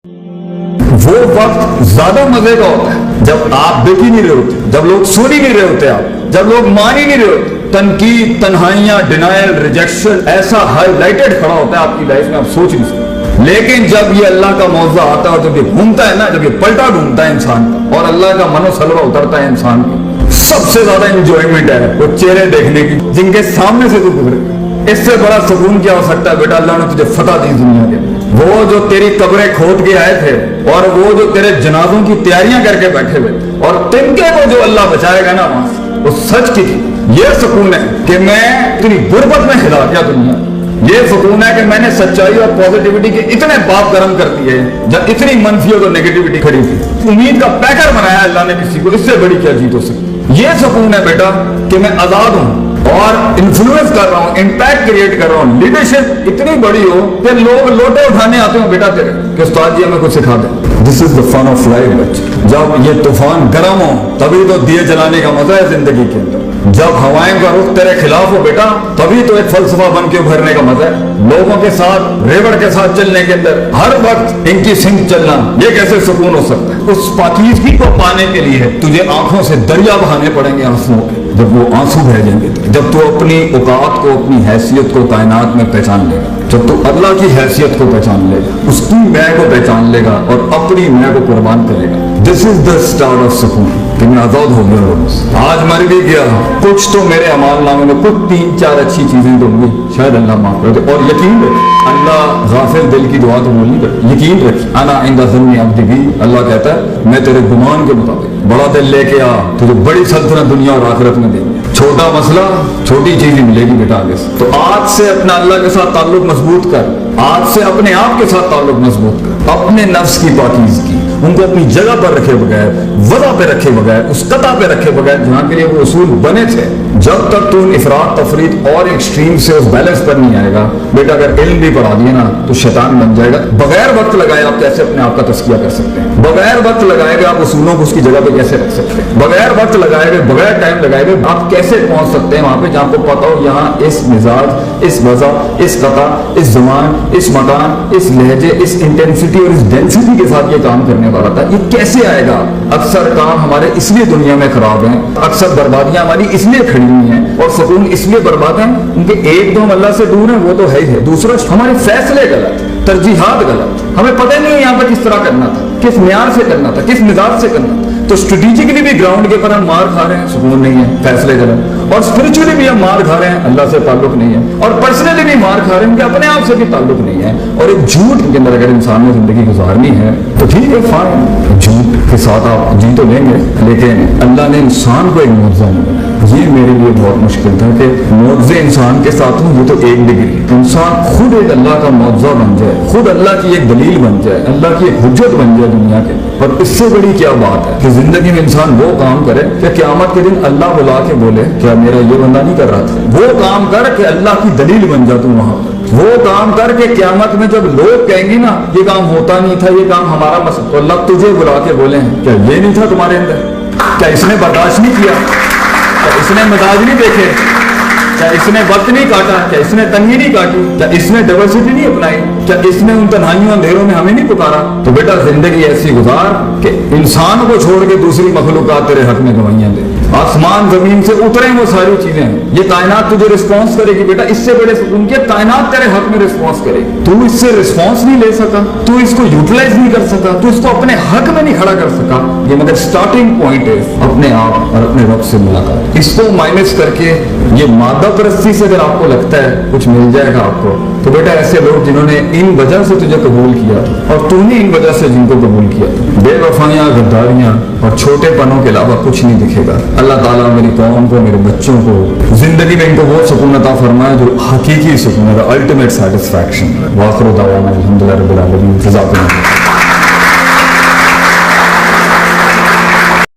वो वक्त ज्यादा मजे का होता है जब आप देख ही नहीं रहे होते, जब लोग सुन ही नहीं रहे होते, आप जब लोग मान ही नहीं रहे होते। तनकीद, तन्हाइयां, डिनायल, रिजेक्शन ऐसा हाईलाइटेड खड़ा होता है आपकी लाइफ में, आप सोच नहीं सकते। लेकिन जब ये अल्लाह का मौजा आता है और जब ये घूमता है ना, जब ये पलटा ढूंढता है इंसान का और अल्लाह का मनोसलवा उतरता है इंसान का, सबसे ज्यादा इंजॉयमेंट है वो चेहरे देखने की जिनके सामने से तू गुजरे। इससे बड़ा सुकून क्या हो सकता है बेटा? अल्लाह ने तुझे फतह दी दुनिया के। वो जो तेरी कब्रें खोद के आए थे और वो जो तेरे जनाजों की तैयारियां करके बैठे हुए और तिनके को जो अल्लाह बचाएगा ना वहां से, वो सच की थी। ये सुकून है कि मैं इतनी गुर्बत में हिला गया दुनिया। ये सुकून है कि मैंने सच्चाई और पॉजिटिविटी के इतने बाप गर्म कर दिए जब इतनी मनफियत और नेगेटिविटी खड़ी थी। उम्मीद का पैकर बनाया अल्लाह ने किसी को, इससे बड़ी क्या जीत हो सकती। ये सुकून है बेटा कि मैं आजाद हूं और इन्फ्लुएंस कर रहा हूं, इम्पैक्ट क्रिएट कर रहा हूं। लीडरशिप इतनी बड़ी हो कि लोग लोटे उठाने आते हो बेटा तेरे कि उस्ताद जी हमें कुछ सिखा दे। This is the fun of life बच्चे। जब ये तूफान गर्म हो तभी तो दिए जलाने का मजा है जिंदगी के अंदर। जब हवाएं का रुख तेरे खिलाफ हो बेटा तभी तो एक फलसफा बन के उभरने का मजा है। लोगों के साथ रेवड़ के साथ चलने के अंदर हर वक्त इनकी सिंक चलना, ये कैसे सुकून हो सकता है? उस पाकीज़गी को पाने के लिए तुझे आंखों से दरिया बहाने पड़ेंगे आंसुओं के। जब वो आंसू बह जाएंगे, जब तू अपनी औकात को, अपनी हैसियत को कायनात में पहचान लेगा, जब तू अल्लाह की हैसियत को पहचान लेगा, उसकी मैं को पहचान लेगा और अपनी मैं को कुर्बान करेगा, this is the start of सुकून कि मैं आजाद हो गया हूँ। आज मर भी गया, कुछ तो मेरे अमाल नामे में कुछ 3-4 अच्छी चीजें दूंगी, शायद अल्लाह माफ कर दे। और यकीन रख, अल्लाह गाफिल दिल की दुआ तो बोल नहीं कर। यकीन रख, अना इंदा ज़न्नी अब्दी भी, अल्लाह कहता है मैं तेरे गुमान के मुताबिक बड़ा दिल लेके आ, तुझे बड़ी सल्तनत दुनिया और आखिरत में देंगे। छोटा मसला छोटी चीज ही मिलेगी बेटा आगे से। तो आज से अपना अल्लाह के साथ ताल्लुक मजबूत कर, आज से अपने आप के साथ ताल्लुक मजबूत कर, अपने नफ्स की पाकीज़गी उनको अपनी जगह पर रखे बगैर, वज़ा पे रखे बगैर, उस कता पे रखे बगैर जहां के लिए वो उसूल बने थे। जब तक तू इफरात तफरीत और एक्सट्रीम से उस बैलेंस पर नहीं आएगा बेटा, अगर इल्म भी पढ़ा दिए ना तो शैतान बन जाएगा। बगैर वक्त लगाए आप कैसे अपने आप का तस्किया कर सकते हैं? बगैर वक्त लगाए आप उसूलों को उसकी जगह पे कैसे रख सकते हैं? बगैर वक्त लगाए हुए, बगैर टाइम लगाए हुए आप कैसे पहुंच सकते हैं वहां पे जहां आपको पता हो यहाँ इस मिजाज, इस वज़ा, इस कता, इस ज़ुबान, इस मकान, इस लहजे, इस इंटेंसिटी और इस डेंसिटी के साथ ये काम करने वाला था। ये कैसे आएगा? अक्सर काम हमारे इसलिए दुनिया में खराब हैं, अक्सर बर्बादियां हमारी इसलिए खड़ी हुई हैं और सुकून इसलिए बर्बाद हैं उनके एक तो हम अल्लाह से दूर हैं, वो तो है ही है। दूसरा हमारे फैसले गलत, तरजीहात गलत, हमें पता ही नहीं है यहाँ पर किस तरह करना था, किस म्यार से करना था, किस मिजाज से करना था। तो स्ट्रेटेजिकली भी ग्राउंड के ऊपर हम मार खा रहे हैं, सुकून नहीं है, फैसले गलत। और स्पिरिचुअली भी हम मार खा रहे हैं, अल्लाह से ताल्लुक नहीं है। और पर्सनली भी मार खा रहे हैं कि अपने आप से भी ताल्लुक नहीं है। और एक झूठ के अंदर अगर इंसान ने जिंदगी गुजारनी है तो ठीक है, फाइन, झूठ के साथ आप जी तो लेंगे, लेकिन अल्लाह ने इंसान को एक मुआवजा नहीं बनाया। ये मेरे लिए बहुत मुश्किल था कि मुआवजे इंसान के साथ हूँ, ये तो एक डिग्री, इंसान खुद एक अल्लाह का मुआवजा बन जाए, खुद अल्लाह की एक दलील बन जाए, अल्लाह की एक हुज्जत बन जाए दुनिया के। और इससे बड़ी क्या बात है कि जिंदगी में इंसान वो काम करे कि क़यामत के दिन अल्लाह बुला के बोले क्या मेरा ये बंदा नहीं कर रहा था? वो काम कर कि अल्लाह की दलील बन जा तू वहां पर। वो काम करके क़यामत में जब लोग कहेंगे ना ये काम होता नहीं था, ये काम हमारा मसला, तो अल्लाह तुझे बुला के बोले क्या ये नहीं था तुम्हारे अंदर? क्या इसने बर्दाश्त नहीं किया? क्या इसने मिजाज नहीं देखे? क्या इसने वक्त नहीं काटा? क्या इसने तंगी नहीं काटी? क्या इसने डाइवर्सिटी नहीं अपनाई? क्या इसने उन तन्हाइयों अंधेरों में हमें नहीं पुकारा? तो बेटा जिंदगी ऐसी गुजार कि इंसान को छोड़ के दूसरी मखलूकात तेरे हक में गवाहियां दे। आसमान जमीन से उतरे वो सारी चीजें हैं, ये कायनात तुझे रिस्पॉन्स करेगी बेटा। इससे बड़े सुकून के कायनात तेरे हक में रिस्पॉन्स करेगी। तू इससे रिस्पॉन्स नहीं ले सका, तू इसको यूटिलाइज नहीं कर सका, तू इसको अपने हक में नहीं खड़ा कर सका। ये मगर स्टार्टिंग पॉइंट है अपने आप और अपने रब से मुलाकात। इसको माइनस करके ये मादा परस्ती से अगर आपको लगता है कुछ मिल जाएगा आपको, तो बेटा ऐसे लोग जिन्होंने इन वजह से तुझे कबूल किया और तूने इन वजह से जिनको कबूल किया, बेवफाइयां, गद्दारियां और छोटे पनों के अलावा कुछ नहीं दिखेगा। अल्लाह ताला मेरी कौम को, मेरे बच्चों को जिंदगी में इनको वो सुकून अता फरमाए जो हकीकी सुकून है, अल्टीमेट सेटिस्फैक्शन। वाखिर दावाना अल्हम्दुलिल्लाह रब्बिल आलमीन।